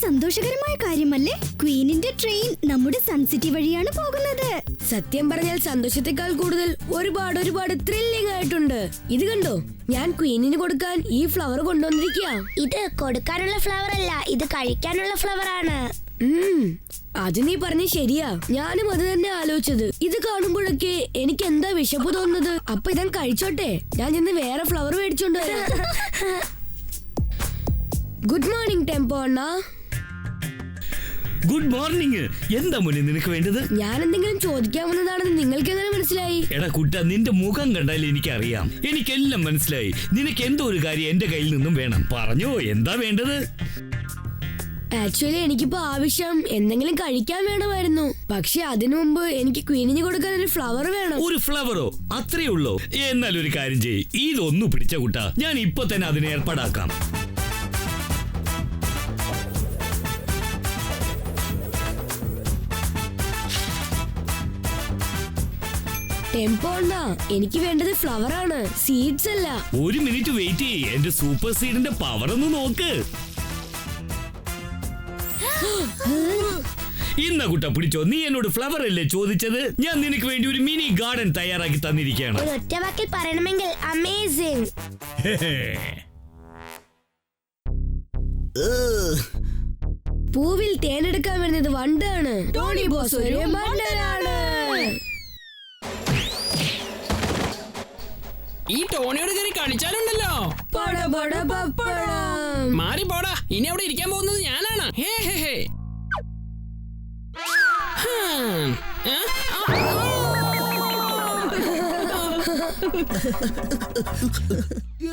സന്തോഷകരമായ കാര്യമല്ലേ? ക്വീനിന്റെ ട്രെയിൻ നമ്മുടെ സൺസിറ്റി വഴിയാണ് പോകുന്നത്. സത്യം പറഞ്ഞാൽ സന്തോഷത്തെക്കാൾ കൂടുതൽ ഒരുപാട് ത്രില്ലിംഗ് ആയിട്ടുണ്ട്. ഇത് കണ്ടോ, ഞാൻ ക്വീനിന് കൊടുക്കാൻ ഈ ഫ്ലവർ കൊണ്ടുവന്നിരിക്കുക. ഇത് കൊടുക്കാനുള്ള ഫ്ലവർ അല്ല, ഇത് കഴിക്കാനുള്ള ഫ്ലവർ ആണ്. അത് നീ പറഞ്ഞ ശരിയാ. ഞാനും അത് തന്നെ ആലോചിച്ചത്. ഇത് കാണുമ്പോഴൊക്കെ എനിക്ക് എന്താ വിശപ്പ് തോന്നുന്നത്. അപ്പൊ ഇതാ കഴിച്ചോട്ടെ. ഞാൻ ചെന്ന് വേറെ ഫ്ലവർ മേടിച്ചോണ്ട് വരാം. ഗുഡ് മോർണിംഗ് ടെമ്പോ അണ്ണാ. Good morning. എന്താ മോനെ നിനക്ക് വേണ്ടത്? ഞാൻ എന്തെങ്കിലും ചോദിക്കാവുന്നതാണെന്ന് നിങ്ങൾക്ക് എങ്ങനെ മനസ്സിലായി? എടാ കുട്ട, നിന്റെ മുഖം കണ്ടാൽ എനിക്കറിയാം. എനിക്കെല്ലാം മനസ്സിലായി. നിനക്ക് എന്തോ ഒരു കാര്യം എന്റെ കയ്യിൽ നിന്നും വേണം. പറഞ്ഞോ, എന്താ വേണ്ടത്? ആക്ച്വലി എനിക്കിപ്പോ ആവശ്യം എന്തെങ്കിലും കഴിക്കാൻ വേണമായിരുന്നു. പക്ഷെ അതിനു മുമ്പ് എനിക്ക് ക്വീനിന് കൊടുക്കാൻ ഒരു ഫ്ലവർ വേണം. ഒരു ഫ്ലവറോ? അത്രേ ഉള്ളോ? എന്നാൽ ഒരു കാര്യം ചെയ്യ്, ഇതൊന്നു പിടിച്ച കുട്ട, ഞാൻ ഇപ്പൊ തന്നെ അതിനെ ഏർപ്പാടാക്കാം. ടെമ്പോ അണ്ണാ, എനിക്ക് വേണ്ടത് ഫ്ലവർ ആണ്, സീഡ്സ് അല്ല. ഒരു മിനിറ്റ് വെയിറ്റ് ചെയ്യ്. എന്റെ സൂപ്പർ സീഡിന്റെ പവർ ഒന്ന് നോക്ക്. ഇന്ന കുട്ട പിടിച്ചോ. നീ എന്നോട് ഫ്ലവർ അല്ലേ ചോദിച്ചത്? ഞാൻ നിനക്ക് വേണ്ടി ഒരു മിനി ഗാർഡൻ തയ്യാറാക്കി തന്നിരിക്കുകയാണ്. ഒരു ഒറ്റ വാക്കിൽ പറയണമെങ്കിൽ അമേസിംഗ്. പൂവിൽ തേനെടുക്കാൻ വരുന്നത് വണ്ടാണ്. ടോണി ബോസ് ഒരു മണ്ടനാണ്. ഈ ടോണിയോട് കയറി കളിച്ചാലുണ്ടല്ലോ. മാറി പോടാ. ഇനി അവിടെ ഇരിക്കാൻ പോകുന്നത് ഞാനാണ്. ഹേ ഹേ ഹേ.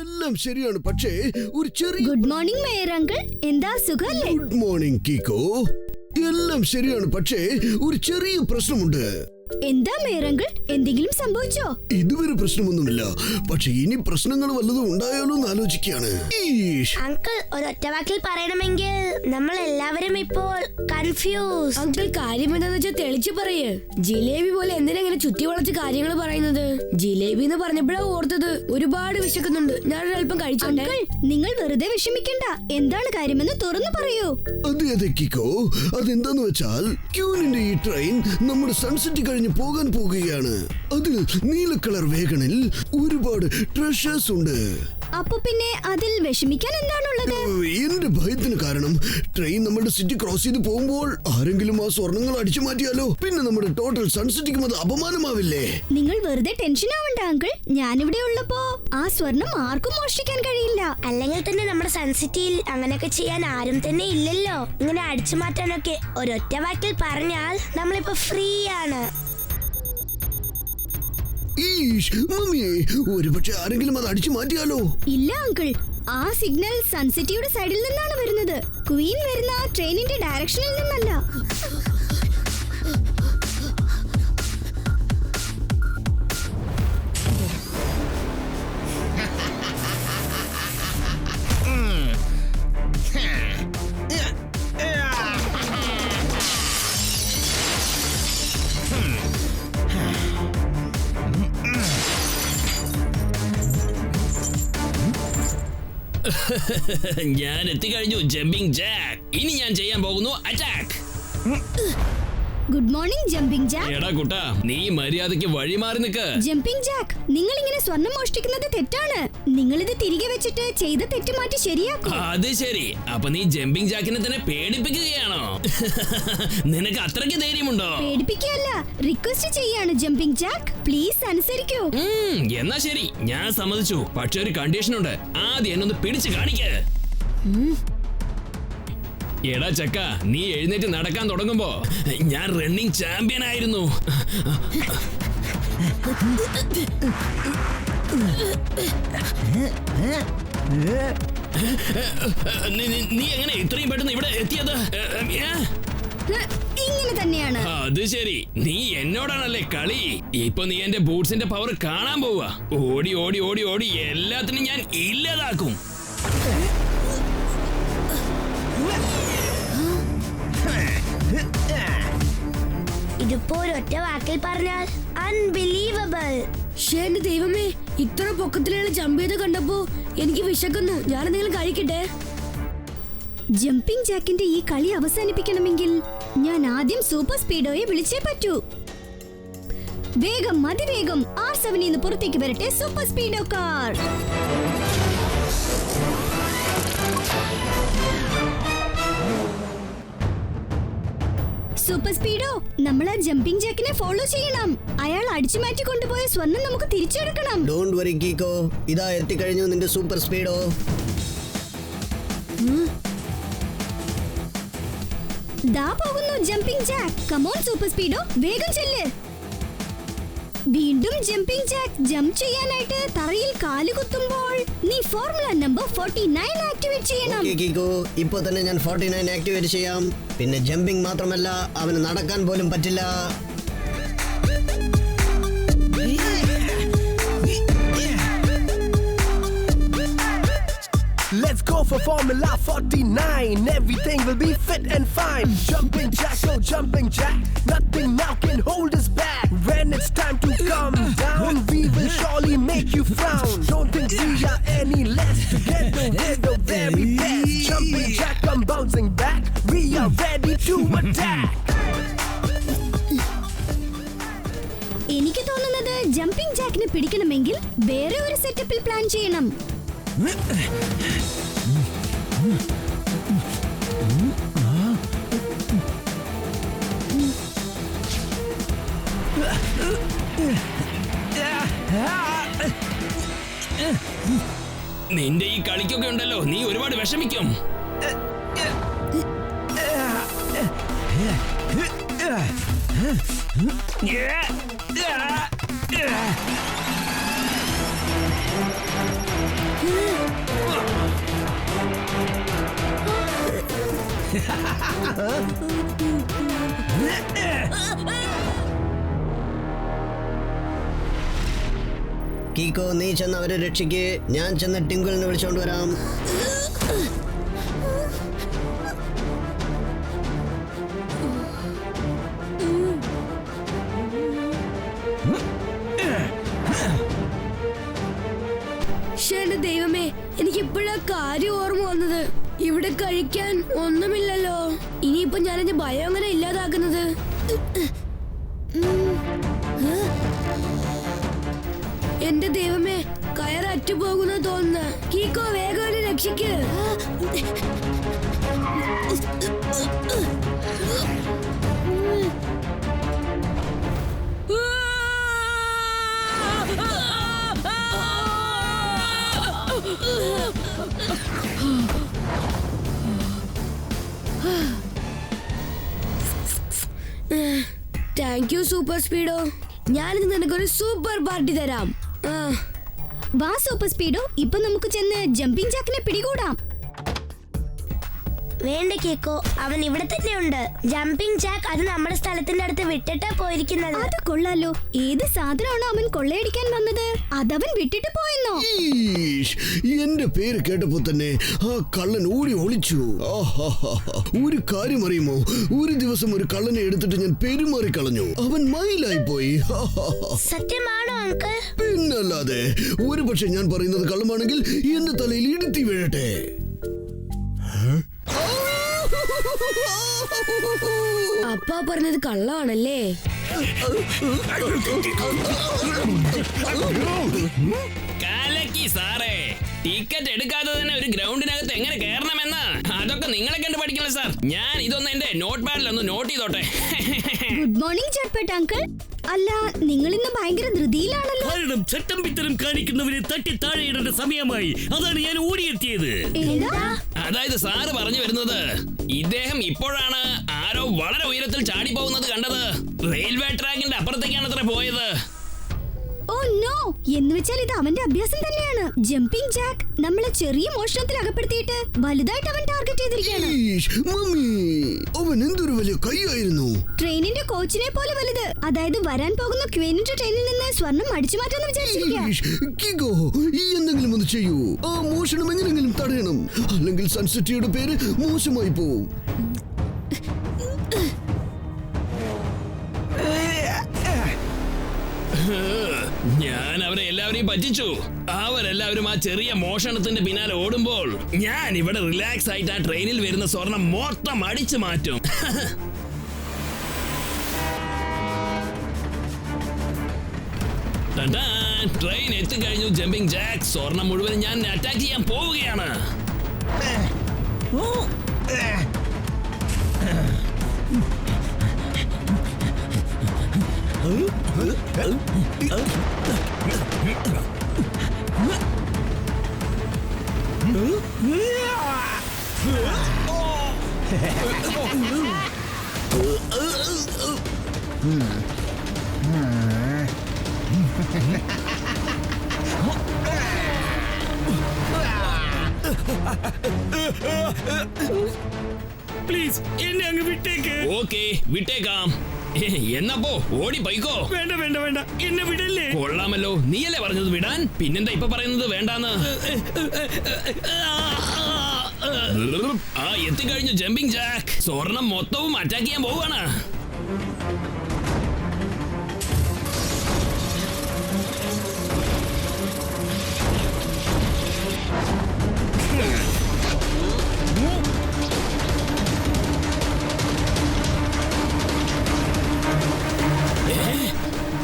എല്ലാം ശരിയാണ്, പക്ഷേ ഒരു ചെറിയ. ഗുഡ് മോർണിംഗ് മേയർ അങ്കിൾ, എന്താ സുഖല്ലേ? ഗുഡ് മോർണിംഗ് കീക്കോ. എല്ലാം ശരിയാണ്, പക്ഷേ ഒരു ചെറിയ പ്രശ്നമുണ്ട്. എന്താ മേയർ അങ്കിൾ, എന്തെങ്കിലും സംഭവിച്ചോ? ഇതുവരെ പ്രശ്നമൊന്നുമില്ല, പക്ഷെ ഇനി പ്രശ്നങ്ങൾ വല്ലതും ഉണ്ടായാലോ എന്ന് ആലോചിക്കുകയാണ്. അങ്കിൾ, ഒരു ഒറ്റ വാക്കിൽ പറയണമെങ്കിൽ നമ്മൾ എല്ലാവരും ഇപ്പോൾ കൺഫ്യൂസ്. അങ്കിൾ, കാര്യം എന്താന്ന് വെച്ചാൽ തെളിച്ചു പറയേ. ജിലേബി പോലെ എന്തിനാ ഇങ്ങനെ ചുറ്റി വളച്ച് കാര്യങ്ങൾ പറയുന്നത്? ജിലേബി എന്ന് പറഞ്ഞപ്പോഴാ ഓർത്തത്. ഒരുപാട് വിശക്കുന്നുണ്ട്, ഞാനൊരല്പം കഴിച്ചോട്ടെ. നിങ്ങൾ വെറുതെ വിഷമിക്കണ്ട. എന്താണ് കാര്യമെന്ന് തുറന്നു പറയൂ. അതെ അതെ കീക്കോ, അതെന്താന്ന് വെച്ചാൽ ക്യൂനിന്റെ ഈ ട്രെയിൻ നമ്മുടെ സൺസിറ്റി കഴിഞ്ഞ് പോകാൻ പോകുകയാണ്. അതിൽ നീല കളർ വേഗണിൽ ഒരുപാട് ട്രഷേഴ്സ് ഉണ്ട്. അപ്പൊ പിന്നെ അതിൽ വിഷമിക്കാൻ എന്താണുള്ളത്? എന്റെ ഭയത്തിന് കാരണം ട്രെയിൻ നമ്മുടെ സിറ്റി ക്രോസ് ചെയ്ത് പോകുമ്പോൾ ആരെങ്കിലും ആ സ്വർണങ്ങൾ അടിച്ചു മാറ്റിയാലോ? പിന്നെ നമ്മുടെ ടോട്ടൽ സൺസിറ്റിക്കും അത് അപമാനമാവില്ലേ? നിങ്ങൾ വെറുതെ ടെൻഷൻ ആവണ്ട അങ്കിൾ. ഞാനിവിടെ ഉള്ളപ്പോ ആ സ്വർണം ആർക്കും മോഷ്ടിക്കാൻ കഴിയില്ല. അല്ലെങ്കിൽ തന്നെ നമ്മുടെ സൺസിറ്റിയിൽ അങ്ങനെയൊക്കെ ചെയ്യാൻ ആരും തന്നെ ഇല്ലല്ലോ. ഇങ്ങനെ അടിച്ചു മാറ്റാനൊക്കെ ഒരൊറ്റ വാക്കിൽ പറഞ്ഞാൽ നമ്മളിപ്പോ ഫ്രീ ആണ്. മമ്മിയെ, ഒരുപക്ഷെ ആരെങ്കിലും അത് അടിച്ചു മാറ്റിയാലോ? ഇല്ല അങ്കിൾ, ആ സിഗ്നൽ സൺസിറ്റിയുടെ സൈഡിൽ നിന്നാണ് വരുന്നത്. ക്വീൻ വരുന്ന ട്രെയിനിന്റെ ഡയറക്ഷനിൽ നിന്നല്ല. ഞാൻ എത്തിക്കഴിഞ്ഞു ജമ്പിംഗ് ജാക്ക്. ഇനി ഞാൻ ചെയ്യാൻ പോകുന്നു attack. Good morning jumping Jack. എടാ കുട്ടാ, നീ മര്യാദയ്ക്ക് വഴി മാറി നിൽക്ക്. ജമ്പിംഗ് ജാക്ക്, നിങ്ങൾ ഇങ്ങനെ സ്വർണം മോഷ്ടിക്കുന്നത് തെറ്റാണ്. നിങ്ങൾ ഇത് തിരികെ വെച്ചിട്ട് ചെയ്ത തെറ്റ് മാറ്റി ശരിയാക്കും. അത് ശരി. അപ്പൊ നീ ജമ്പിംഗ് ജാക്കിനെ തന്നെ പേടിപ്പിക്കുകയാണോ? നിനക്ക് അത്രയ്ക്ക് ധൈര്യമുണ്ടോ? പേടിപ്പിക്കുകയല്ല, റിക്വസ്റ്റ് ചെയ്യാണ് ജമ്പിംഗ് ജാക്ക്. പ്ലീസ് അനുസരിക്കൂ. എന്നാ ശരി, ഞാൻ സമ്മതിച്ചു. പക്ഷെ ഒരു കണ്ടീഷൻ ഉണ്ട്. ആദ്യം എന്നൊന്ന് പിടിച്ചു കാണിക്ക്. എടാ ചക്ക, നീ എഴുന്നേറ്റ് നടക്കാൻ തുടങ്ങുമ്പോ ഞാൻ റണ്ണിംഗ് ചാമ്പ്യൻ ആയിരുന്നു. നീ എങ്ങനെ ഇത്രയും പെട്ടെന്ന് ഇവിടെ എത്തിയത്? ഇങ്ങനെ തന്നെയാണ്. അത് ശരി, നീ എന്നോടാണല്ലേ കളി. ഇപ്പൊ നീ എന്റെ ബൂട്ട്സിന്റെ പവർ കാണാൻ പോവാ. ഓടി ഓടി ഓടി ഓടി എല്ലാത്തിനും ഞാൻ ഇല്ലാതാക്കും. ഇതിപ്പോ ഒരൊറ്റ വാക്കിൽ പറഞ്ഞാൽ അൺബിലീവബിൾ. എന്റെ ദൈവമേ, ഇത്ര പൊക്കത്തിലുള്ള ജമ്പ് ചെയ്ത് കണ്ടപ്പോ എനിക്ക് വിശക്കുന്നു. ഞാൻ എന്തെങ്കിലും കഴിക്കട്ടെ. ജമ്പിംഗ് ജാക്കിന്റെ ഈ കളി അവസാനിപ്പിക്കണമെങ്കിൽ ഞാൻ ആദ്യം സൂപ്പർ സ്പീഡോയെ വിളിച്ചേ പറ്റൂ. വേഗം, അതിവേഗം R7 നിന്ന് പുറത്തേക്ക് വരട്ടെ സൂപ്പർ സ്പീഡോ കാർ. സൂപ്പർ സ്പീഡോ, നമ്മൾ ആ ജമ്പിംഗ് ജാക്കിനെ ഫോളോ ചെയ്യണം. അയാൾ അടിച്ചു മാറ്റി കൊണ്ടുപോയ സ്വർണം നമുക്ക് തിരിച്ചെടുക്കണം. ഡോണ്ട് വറി കീക്കോ, ഇതാ എത്തിക്കഴിഞ്ഞു നിന്റെ സൂപ്പർ സ്പീഡോ. ദാ പോകുന്നു ജമ്പിംഗ് ജാക്ക്. കമോൺ സൂപ്പർ സ്പീഡോ, വേഗം ചെല്ല്. വീണ്ടും ജമ്പിംഗ് ജാക്ക് ജംപ് ചെയ്യാനായിട്ട് തറയിൽ കാല് കുത്തുമ്പോൾ നീ ഫോർമുല നമ്പർ 49 ആക്ടിവേറ്റ് ചെയ്യണം. ഓക്കേ കീക്കോ, ഇപ്പോൾ തന്നെ ഞാൻ 49 ആക്ടിവേറ്റ് ചെയ്യാം. പിന്നെ ജമ്പിംഗ് മാത്രമല്ല, അവന് നടക്കാൻ പോലും പറ്റില്ല. Let's go for Formula 49. Everything will be fit and fine. Jumping jack, oh jumping jack. Nothing now can hold us back. When it's time to come down, we will surely make you frown. Don't think we are any less. Together we're the very best. Jumping jack, come bouncing back. We are ready to attack. എനിക്ക് തോന്നുന്നത് jumping ജാക്കിനെ പിടിക്കണമെങ്കിൽ വേറെ ഒരു സെറ്റപ്പിൽ plan ചെയ്യണം. നിന്റെ ഈ കളിക്കൊക്കെ ഉണ്ടല്ലോ, നീ ഒരുപാട് വിഷമിക്കും. കീക്കോ, നീ ചെന്ന് അവരെ രക്ഷിക്ക്. ഞാൻ ചെന്ന് ടിങ്കിളിനെ വിളിച്ചോണ്ട് വരാം. എന്റെ ദൈവമേ, എനിക്ക് ഇപ്പോഴാ കാര്യം ഓർമ്മ വന്നത്. ഇവിടെ കഴിക്കാൻ ഒന്നുമില്ലല്ലോ. ഇനിയിപ്പോ ഞാൻ എന്റെ ഭയം അങ്ങനെ ഇല്ലാതാക്കുന്നത്. എന്റെ ദൈവമേ, കയറ് അറ്റുപോകുന്ന തോന്നുന്നു. കീക്കോ, വേഗം എന്നെ രക്ഷിക്ക്. Thank you super Speedo. ഞാനിന്ന് നിനക്കൊരു സൂപ്പർ പാർട്ടി തരാം. വാ സൂപ്പർ സ്പീഡോ, ഇപ്പൊ നമുക്ക് ചെന്ന് ജമ്പിംഗ് ജാക്കിനെ പിടികൂടാം. വേണ്ട കേക്കോ, അവൻ ഇവിടെ തന്നെ ഉണ്ട്. ജമ്പിംഗ് ജാക്ക് അത് നമ്മുടെ സ്ഥലത്തിന്റെ അടുത്ത് വിട്ടിട്ടാ പോയിരിക്കുന്നത്. അത് കൊള്ളാലോ. ഏത് സാധനമാണോ അവൻ കൊള്ളയടിക്കാൻ വന്നത് അതവൻ വിട്ടിട്ട് പോയെന്നോ? എന്റെ പേര് കേട്ടപ്പോ തന്നെ ആ കള്ളൻ ഓടി ഒളിച്ചു. ഒരു കാര്യം അറിയുമോ, ഒരു ദിവസം ഒരു കള്ളനെ എടുത്തിട്ട് ഞാൻ പെരുമാറി കളഞ്ഞു. അവൻ മയിലായി പോയി. സത്യമാണോ അങ്കിൾ? പിന്നല്ലാതെ. ഒരു പക്ഷെ ഞാൻ പറയുന്നത് കള്ളമാണെങ്കിൽ എന്റെ തലയിൽ ഇടുത്തി വീഴട്ടെ. അപ്പാ പറഞ്ഞത് കള്ളമാണല്ലേ? കലക്കി സാറേ, ടിക്കറ്റ് എടുക്കാതെ തന്നെ ഒരു ഗ്രൗണ്ടിനകത്ത് എങ്ങനെ കയറണമെന്ന് അതൊക്കെ നിങ്ങളെ കണ്ടു പഠിക്കണം സാർ. ഞാൻ ഇതൊന്ന് എന്റെ നോട്ട് പാഡിൽ ഒന്ന് നോട്ട് ചെയ്തോട്ടെ. ഗുഡ് മോർണിംഗ് ചട്പട്ട് അങ്കിൾ. അല്ല, നിങ്ങൾ ഇന്ന് ഭയങ്കര ധൃതിയിലാണല്ലോ. കാരണം ചട്ടം പിത്തരം കാണിക്കുന്നവരെ തട്ടി താഴെ ഇടേണ്ട സമയമായി. അതാണ് ഞാൻ ഓടിയെത്തിയത്. അതായത് സാറ് പറഞ്ഞു വരുന്നത്, ഇദ്ദേഹം ഇപ്പോഴാണ് ആരോ വളരെ ഉയരത്തിൽ ചാടി പോകുന്നത് കണ്ടത്. റെയിൽവേ ട്രാക്കിന്റെ അപ്പുറത്തേക്കാണ് അത്ര പോയത്. ഓ നോ, എന്ന് വെച്ചാൽ ഇത് അവന്റെ അഭ്യാസം തന്നെയാണ്. ജമ്പിംഗ് ജാക്ക് നമ്മളെ ചെറിയ മോഷണത്തിൽ അകപ്പെടുത്തിയിട്ട് വലുതായിട്ട് അവൻ ടാർഗറ്റ് ചെയ്തിരിക്കുകയാണ്. മമ്മി, അവൻ എന്തൊരു വലിയ കൈയായിരുന്നു. ട്രെയിനിന്റെ കോച്ചിനെ പോലെ വലുത്. അതായത് വരാൻ പോകുന്ന ക്വീനിന്റെ ട്രെയിനിൽ നിന്ന് സ്വർണം അടിച്ചു മാറ്റാന്ന് കിക്കോ, ഈ എന്തെങ്കിലും ഒന്ന് ചെയ്യൂ. ആ മോഷണം എങ്ങനെങ്കിലും തടയണം, അല്ലെങ്കിൽ സൺസിറ്റിയുടെ പേര് മോശമായി പോവും. ഞാൻ അവരെ എല്ലാവരെയും പറ്റിച്ചു. അവരെല്ലാവരും ആ ചെറിയ മോഷണത്തിന്റെ പിന്നാലെ ഓടുമ്പോൾ ഞാൻ ഇവിടെ റിലാക്സ് ആയിട്ട് ആ ട്രെയിനിൽ വരുന്ന സ്വർണം മൊത്തം അടിച്ചു മാറ്റും. ട്രെയിൻ എത്തിക്കഴിഞ്ഞു ജമ്പിംഗ് ജാക്ക്. സ്വർണം മുഴുവൻ ഞാൻ അറ്റാക്ക് ചെയ്യാൻ പോവുകയാണ്. പ്ലീസ് എന്നെ അങ്ങ് വിട്ടേക്ക്. ഓക്കെ, വിട്ടേക്കാം. എന്നപ്പോ ഓടി പോയിക്കോ. വേണ്ട വേണ്ട വേണ്ട, എന്നെ വിടല്ലേ. കൊള്ളാമല്ലോ, നീയല്ലേ പറഞ്ഞത് വിടാൻ, പിന്നെന്താ ഇപ്പൊ പറയുന്നത് വേണ്ടാന്ന്? ആ എത്തിക്കഴിഞ്ഞു ജമ്പിംഗ് ജാക്ക്. സ്വർണം മൊത്തവും അറ്റാക്ക് ചെയ്യാൻ പോവാണ്.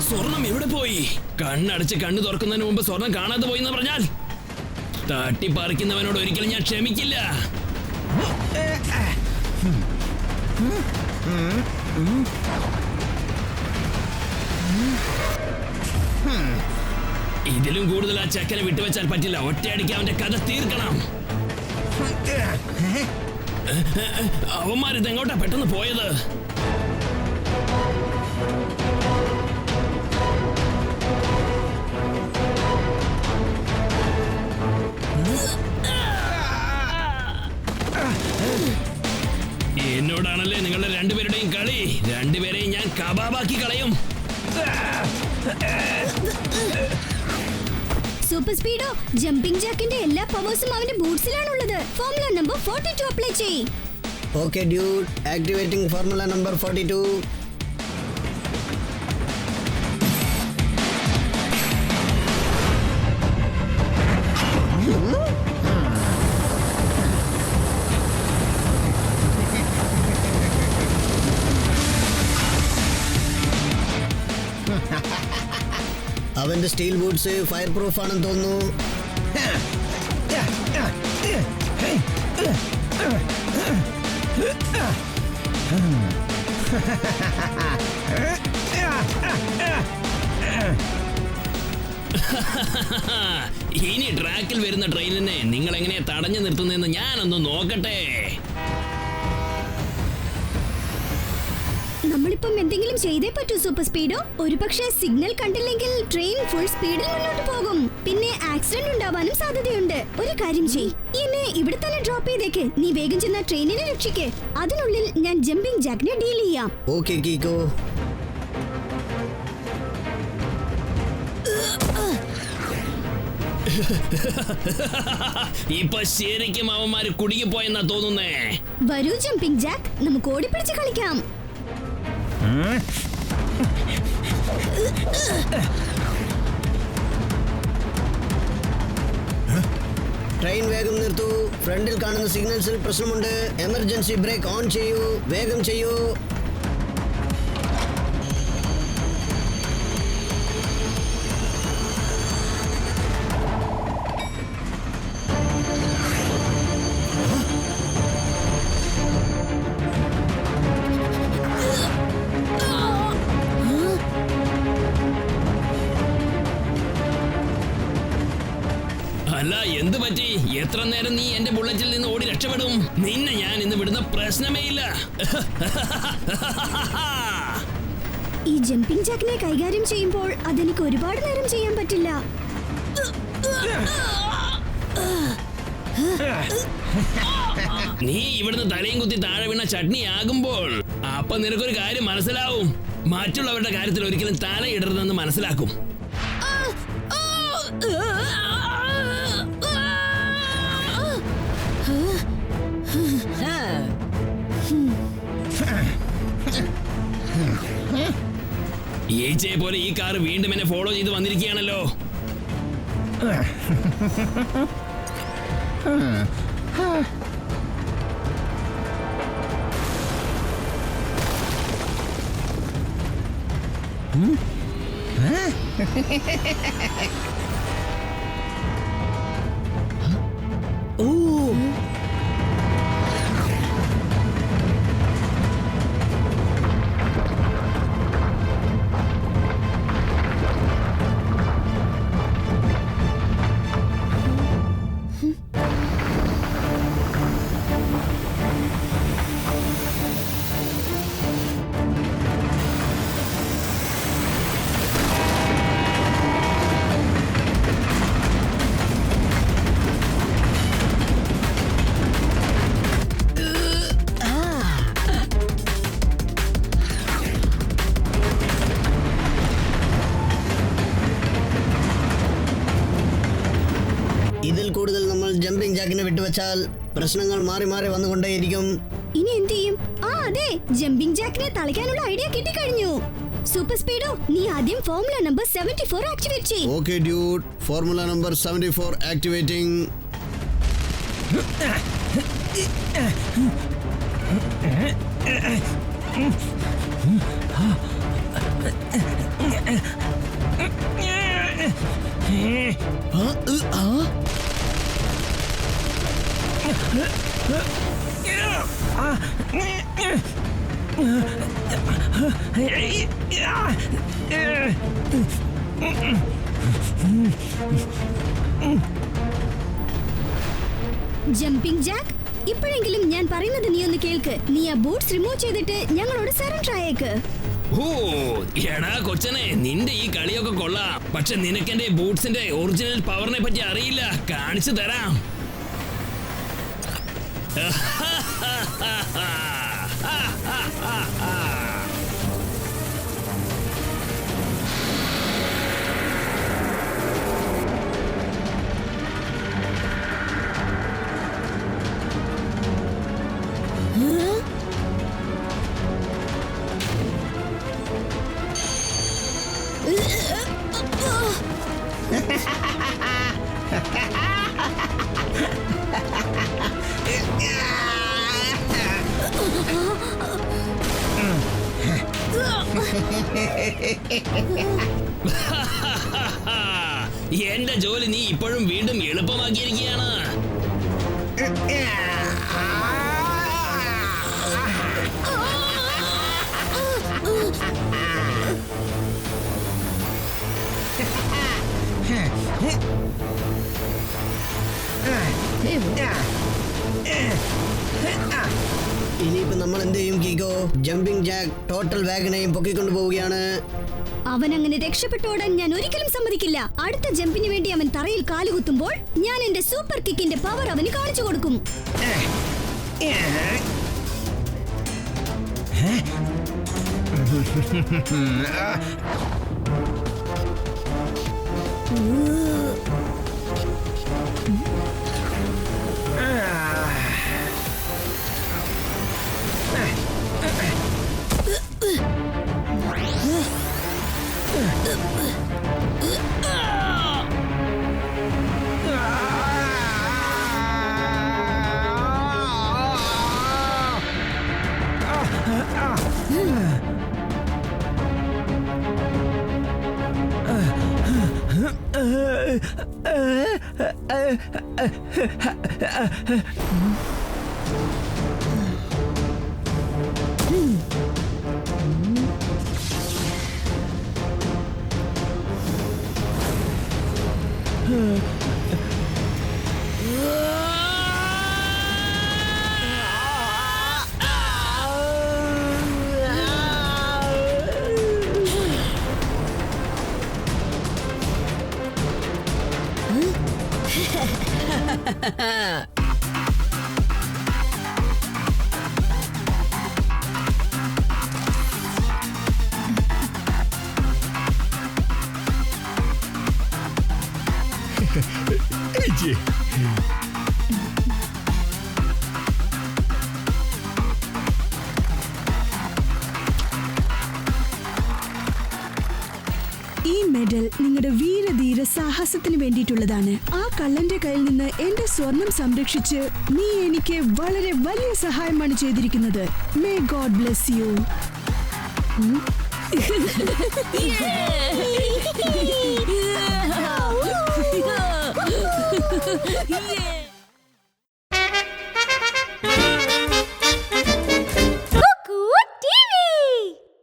സ്വർണം എവിടെ പോയി? കണ്ണടച്ച് കണ്ണു തുറക്കുന്നതിന് മുമ്പ് സ്വർണം കാണാതെ പോയി എന്ന് പറഞ്ഞാൽ തട്ടിപ്പറിക്കുന്നവനോട് ഒരിക്കലും ഞാൻ ക്ഷമിക്കില്ല. ഇതിലും കൂടുതൽ ആ ചക്കനെ വിട്ടുവെച്ചാൽ പറ്റില്ല. ഒറ്റയടിക്ക് അവന്റെ കഥ തീർക്കണം. അവന്മാരിത് എങ്ങോട്ടാ പെട്ടെന്ന് പോയത്? എന്നോടാണല്ലേ നിങ്ങളുടെ രണ്ടുപേരുടെയും കളി. രണ്ടുപേരെയും ഞാൻ കബാബാക്കി കളയും. സൂപ്പർ സ്പീഡോ, ജമ്പിംഗ് ജാക്കിന്റെ എല്ലാ പവേഴ്സും അവന്റെ ബൂട്ട്സിലാണുള്ളത്. ഫോർമുല നമ്പർ 42 അപ്ലൈ ചെയ്യ്. Okay dude, activating formula number 42. അവന്റെ സ്റ്റീൽ ബൂട്ട്സ് ഫയർ പ്രൂഫ് ആണെന്ന് തോന്നുന്നു. ഇനി ട്രാക്കിൽ വരുന്ന ട്രെയിനിനെ നിങ്ങൾ എങ്ങനെയാ തടഞ്ഞു നിർത്തുന്നതെന്ന് ഞാനൊന്ന് നോക്കട്ടെ. നമ്മളിപ്പം എന്തെങ്കിലും ചെയ്തേ പറ്റൂ സൂപ്പർ സ്പീഡോ. ഒരു പക്ഷേ സിഗ്നൽ കണ്ടില്ലെങ്കിൽ ട്രെയിൻ ഫുൾ സ്പീഡിൽ മുന്നോട്ട് പോകും. പിന്നെ ആക്സിഡന്റ് ഉണ്ടാവാനും സാധ്യതയുണ്ട്. ഒരു കാര്യം ചെയ്യ്, എന്നെ ഇവിടെ തന്നെ ഡ്രോപ്പ് ചെയ്തേക്ക്. നീ വേഗം ചെന്ന ട്രെയിനിനെ രക്ഷിക്ക്. അതിനുള്ളിൽ ഞാൻ ജമ്പിംഗ് ജാക്കിനെ ഡീൽ ചെയ്യാം. ഓക്കെ കീക്കോ. ഇപ്പൊ ശരിക്കും അവന്മാര് കുടുങ്ങിപ്പോയെന്നാ തോന്നുന്നേ. വരൂ ജമ്പിംഗ് ജാക്ക്, നമുക്ക് ഓടിപ്പിടിച്ച് കളിക്കാം. ട്രെയിൻ വേഗം നിർത്തൂ. ഫ്രണ്ടിൽ കാണുന്ന സിഗ്നൽസിൽ പ്രശ്നമുണ്ട്. എമർജൻസി ബ്രേക്ക് ഓൺ ചെയ്യൂ. വേഗം ചെയ്യൂ. അല്ല, എന്ത് പറ്റി? എത്ര നേരം നീ എന്റെ ബുള്ളറ്റിൽ നിന്ന് ഓടി രക്ഷപ്പെടും? നിന്നെ ഞാൻ ഇന്ന് വിടുന്ന പ്രശ്നമേ ഇല്ല. ഈ ജമ്പിംഗ് ജാക്കിനെ കൈകാര്യം ചെയ്യുമ്പോൾ അതെനിക്ക് ഒരുപാട് നേരം ചെയ്യാൻ പറ്റില്ല. നീ ഇവിടുന്ന് തലയും കുത്തി താഴെ വീണ ചട്നി ആകുമ്പോൾ അപ്പൊ നിനക്കൊരു കാര്യം മനസ്സിലാവും. മറ്റുള്ളവരുടെ കാര്യത്തിൽ ഒരിക്കലും തലയിടരുതെന്ന് മനസ്സിലാക്കും. ഈച്ചയെ പോലെ ഈ കാർ വീണ്ടും എന്നെ ഫോളോ ചെയ്ത് വന്നിരിക്കുകയാണല്ലോ. ഇതിൽ കൂടുതൽ നമ്മൾ ജമ്പിംഗ് ജാക്കിനെ വിട്ടുവെച്ചാൽ പ്രശ്നങ്ങൾ മാറി മാറി വന്നുകൊണ്ടേയിരിക്കും. ഇനി എന്ത് ചെയ്യും? അതെ, ജമ്പിംഗ് ജാക്കിനെ തളിക്കാനുള്ള ഐഡിയ കിട്ടിക്കഴിഞ്ഞു. സൂപ്പർ സ്പീഡോ, നീ ആദ്യം ഫോർമുല നമ്പർ 74 ആക്ടിവേറ്റ് ചെയ്യ്. Okay dude, formula number 74 activating. Jumping Jack, ഇപ്പോഴെങ്കിലും ഞാൻ പറയുന്നത് നീ ഒന്ന് കേൾക്ക്. നീ ആ ബൂട്ട്സ് റിമൂവ് ചെയ്തിട്ട് ഞങ്ങളോട് സറണ്ടർ ആയേക്ക്. ഓ എടാ കൊച്ചനെ, നിന്റെ ഈ കളിയൊക്കെ കൊള്ളാം. പക്ഷെ നിനക്കെന്റെ ബൂട്ട്സിന്റെ ഒറിജിനൽ പവറിനെ പറ്റി അറിയില്ല. കാണിച്ചു തരാം. എന്റെ ജോലി നീ ഇപ്പോഴും വീണ്ടും എളുപ്പമാക്കിയിരിക്കുകയാണ്. ഇനിയിപ്പോ നമ്മൾ എന്ത് ചെയ്യും കീകോ? ജമ്പിംഗ് ജാക്ക് ടോട്ടൽ വാഗനെയും പൊക്കിക്കൊണ്ടു പോവുകയാണ്. അവൻ അങ്ങനെ രക്ഷപ്പെട്ടോടാൻ ഞാൻ ഒരിക്കലും സമ്മതിക്കില്ല. അടുത്ത ജമ്പിന് വേണ്ടി അവൻ തറയിൽ കാലുകുത്തുമ്പോൾ ഞാൻ എന്റെ സൂപ്പർ കിക്കിന്റെ പവർ അവന് കാണിച്ചു കൊടുക്കും. ഈ മെഡൽ നിങ്ങളുടെ വീരധീര സാഹസത്തിന് വേണ്ടിയിട്ടുള്ളതാണ്. ആ കള്ളന്റെ കയ്യിൽ നിന്ന് എന്റെ സ്വർണം സംരക്ഷിച്ച് നീ എനിക്ക് വളരെ വലിയ സഹായമാണ് ചെയ്തിരിക്കുന്നത്. May God bless you. Yeah.